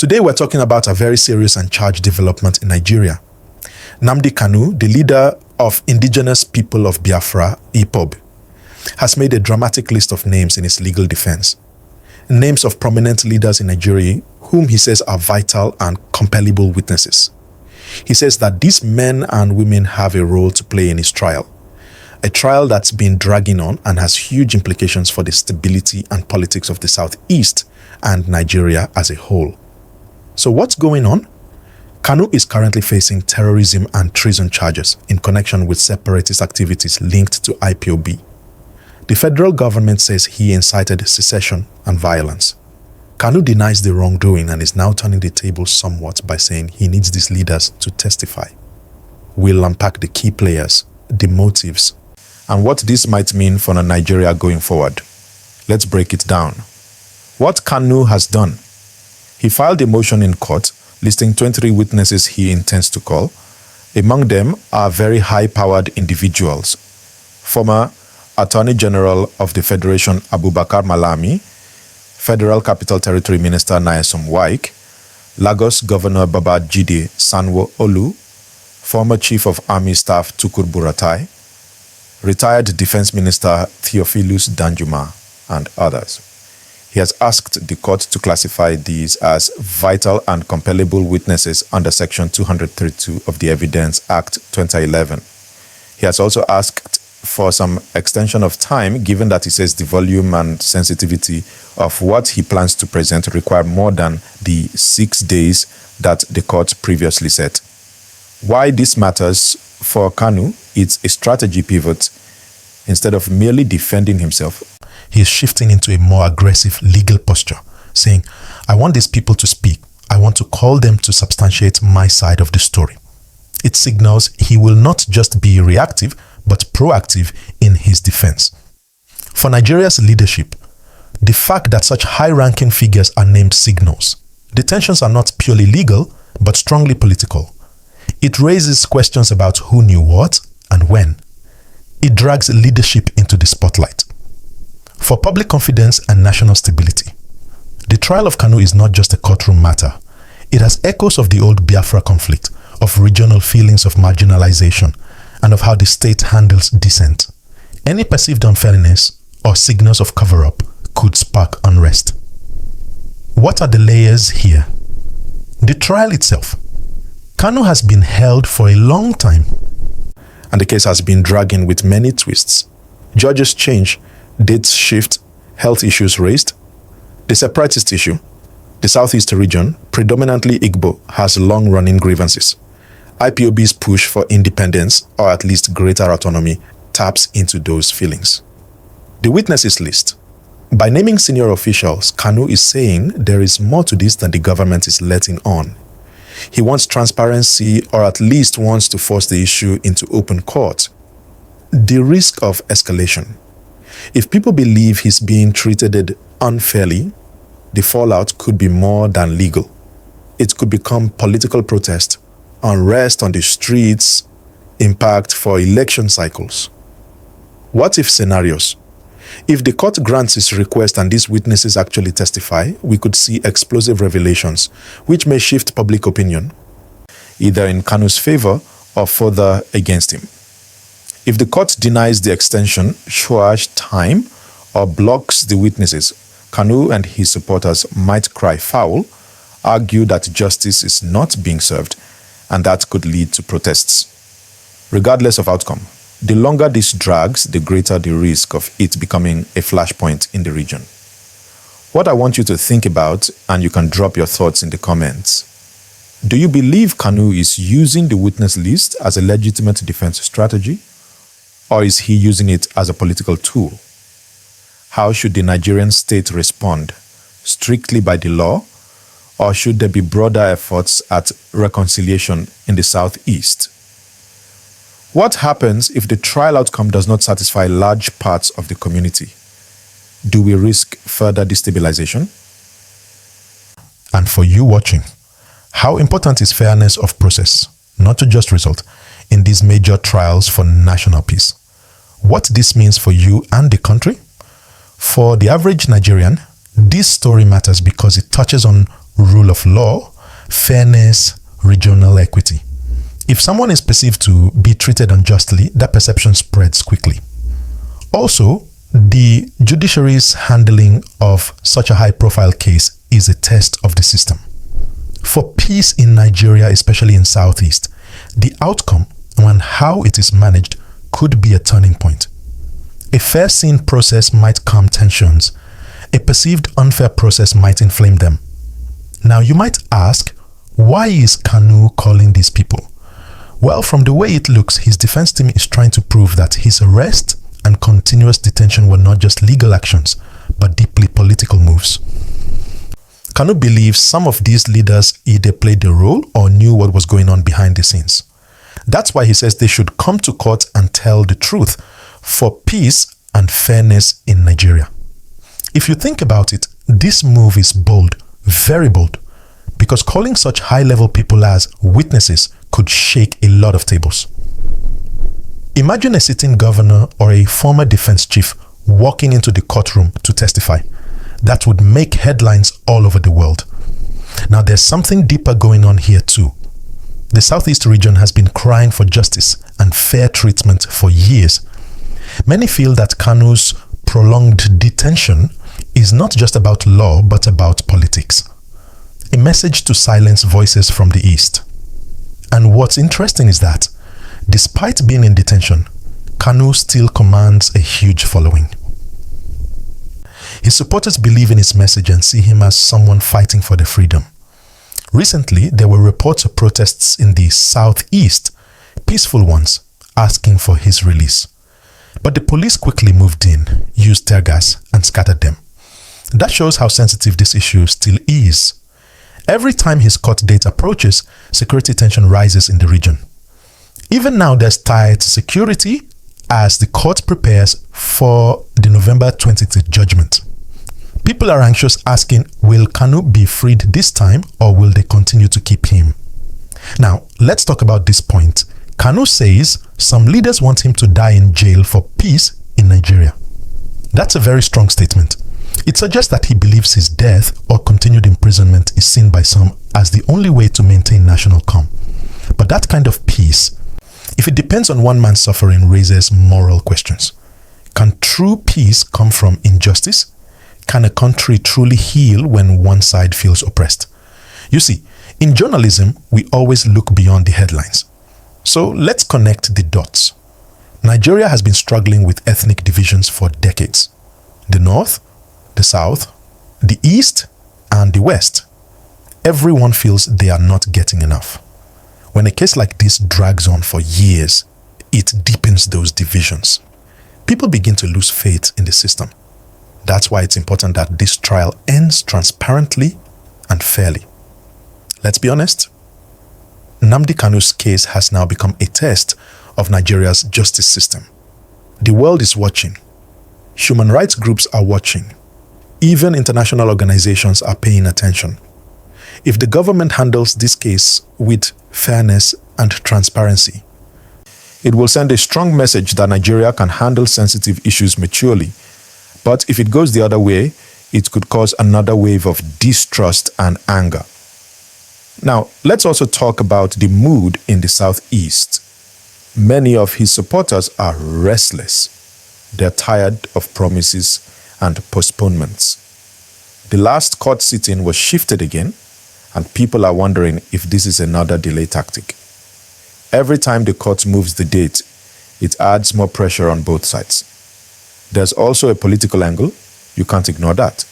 Today we're talking about a very serious and charged development in Nigeria. Nnamdi Kanu, the leader of indigenous people of Biafra, IPOB, has made a dramatic list of names in his legal defense. Names of prominent leaders in Nigeria whom he says are vital and compellable witnesses. He says that these men and women have a role to play in his trial. A trial that's been dragging on and has huge implications for the stability and politics of the Southeast and Nigeria as a whole. So what's going on? Kanu is currently facing terrorism and treason charges in connection with separatist activities linked to IPOB. The federal government says he incited secession and violence. Kanu denies the wrongdoing and is now turning the tables somewhat by saying he needs these leaders to testify. We'll unpack the key players, the motives, and what this might mean for Nigeria going forward. Let's break it down. What Kanu has done. He filed a motion in court listing 23 witnesses he intends to call. Among them are very high-powered individuals. Former Attorney General of the Federation Abubakar Malami, Federal Capital Territory Minister Nyesom Wike, Lagos Governor Babajide Sanwo-Olu, former Chief of Army Staff Tukur Buratai, retired Defense Minister Theophilus Danjuma, and others. He has asked the court to classify these as vital and compellable witnesses under Section 232 of the Evidence Act 2011. He has also asked for some extension of time, given that he says the volume and sensitivity of what he plans to present require more than the 6 days that the court previously set. Why this matters for Kanu? It's a strategy pivot. Instead of merely defending himself, he is shifting into a more aggressive legal posture, saying, I want these people to speak. I want to call them to substantiate my side of the story. It signals he will not just be reactive, but proactive in his defense. For Nigeria's leadership, the fact that such high-ranking figures are named signals. The tensions are not purely legal, but strongly political. It raises questions about who knew what and when. It drags leadership into the spotlight. For public confidence and national stability, the trial of Kanu is not just a courtroom matter. It has echoes of the old Biafra conflict, of regional feelings of marginalization, and of how the state handles dissent. Any perceived unfairness or signals of cover-up could spark unrest. What are the layers here? The trial itself. Kanu has been held for a long time, and the case has been dragging with many twists. Judges change, dates shift, health issues raised. The separatist issue. The Southeast region, predominantly Igbo, has long-running grievances. IPOB's push for independence, or at least greater autonomy, taps into those feelings. The witnesses list. By naming senior officials, Kanu is saying there is more to this than the government is letting on. He wants transparency, or at least wants to force the issue into open court. The risk of escalation. If people believe he's being treated unfairly, the fallout could be more than legal. It could become political protest, unrest on the streets, impact for election cycles. What if scenarios? If the court grants his request and these witnesses actually testify, we could see explosive revelations, which may shift public opinion, either in Kanu's favor or further against him. If the court denies the extension, shortage time, or blocks the witnesses, Kanu and his supporters might cry foul, argue that justice is not being served, and that could lead to protests. Regardless of outcome, the longer this drags, the greater the risk of it becoming a flashpoint in the region. What I want you to think about, and you can drop your thoughts in the comments. Do you believe Kanu is using the witness list as a legitimate defense strategy? Or is he using it as a political tool? How should the Nigerian state respond? Strictly by the law? Or should there be broader efforts at reconciliation in the Southeast? What happens if the trial outcome does not satisfy large parts of the community? Do we risk further destabilization? And for you watching, how important is fairness of process, not to just result, in these major trials for national peace? What this means for you and the country? For the average Nigerian, this story matters because it touches on rule of law, fairness, regional equity. If someone is perceived to be treated unjustly, that perception spreads quickly. Also, the judiciary's handling of such a high-profile case is a test of the system. For peace in Nigeria, especially in Southeast, the outcome and how it is managed could be a turning point. A fair scene process might calm tensions. A perceived unfair process might inflame them. Now you might ask, why is Kanu calling these people? Well, from the way it looks, his defense team is trying to prove that his arrest and continuous detention were not just legal actions, but deeply political moves. Kanu believes some of these leaders either played a role or knew what was going on behind the scenes. That's why he says they should come to court and tell the truth for peace and fairness in Nigeria. If you think about it, this move is bold, very bold, because calling such high-level people as witnesses could shake a lot of tables. Imagine a sitting governor or a former defense chief walking into the courtroom to testify. That would make headlines all over the world. Now, there's something deeper going on here too. The Southeast region has been crying for justice and fair treatment for years. Many feel that Kanu's prolonged detention is not just about law, but about politics. A message to silence voices from the East. And what's interesting is that, despite being in detention, Kanu still commands a huge following. His supporters believe in his message and see him as someone fighting for their freedom. Recently, there were reports of protests in the Southeast, peaceful ones, asking for his release. But the police quickly moved in, used tear gas, and scattered them. That shows how sensitive this issue still is. Every time his court date approaches, security tension rises in the region. Even now, there's tight security as the court prepares for the November 23rd judgment. People are anxious, asking, will Kanu be freed this time or will they continue to keep him? Now, let's talk about this point. Kanu says some leaders want him to die in jail for peace in Nigeria. That's a very strong statement. It suggests that he believes his death or continued imprisonment is seen by some as the only way to maintain national calm. But that kind of peace, if it depends on one man's suffering, raises moral questions. Can true peace come from injustice? Can a country truly heal when one side feels oppressed? You see, in journalism, we always look beyond the headlines. So let's connect the dots. Nigeria has been struggling with ethnic divisions for decades. The North, the South, the East, and the West. Everyone feels they are not getting enough. When a case like this drags on for years, it deepens those divisions. People begin to lose faith in the system. That's why it's important that this trial ends transparently and fairly. Let's be honest, Nnamdi Kanu's case has now become a test of Nigeria's justice system. The world is watching. Human rights groups are watching. Even international organizations are paying attention. If the government handles this case with fairness and transparency, it will send a strong message that Nigeria can handle sensitive issues maturely. But if it goes the other way, it could cause another wave of distrust and anger. Now, let's also talk about the mood in the Southeast. Many of his supporters are restless. They're tired of promises and postponements. The last court sitting was shifted again, and people are wondering if this is another delay tactic. Every time the court moves the date, it adds more pressure on both sides. There's also a political angle. You can't ignore that.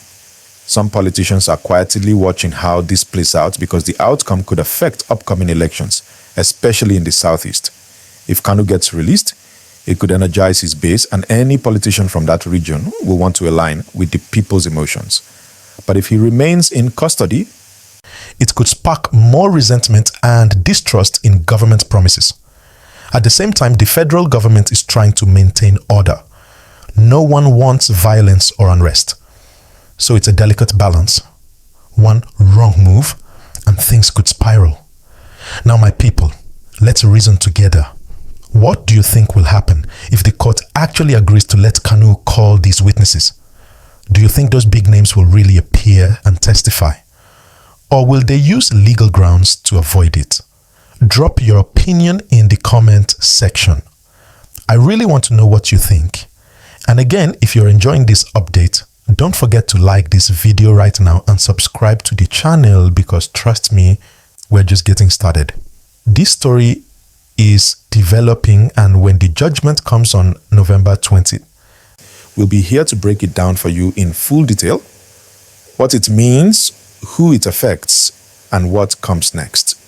Some politicians are quietly watching how this plays out because the outcome could affect upcoming elections, especially in the Southeast. If Kanu gets released, it could energize his base, and any politician from that region will want to align with the people's emotions. But if he remains in custody, it could spark more resentment and distrust in government promises. At the same time, the federal government is trying to maintain order. No one wants violence or unrest. So it's a delicate balance. One wrong move and things could spiral. Now, my people, let's reason together. What do you think will happen if the court actually agrees to let Kanu call these witnesses? Do you think those big names will really appear and testify? or will they use legal grounds to avoid it? Drop your opinion in the comment section. I really want to know what you think. And again, if you're enjoying this update, don't forget to like this video right now and subscribe to the channel, because trust me, we're just getting started. This story is developing, and when the judgment comes on November 20th, we'll be here to break it down for you in full detail, what it means, who it affects, and what comes next.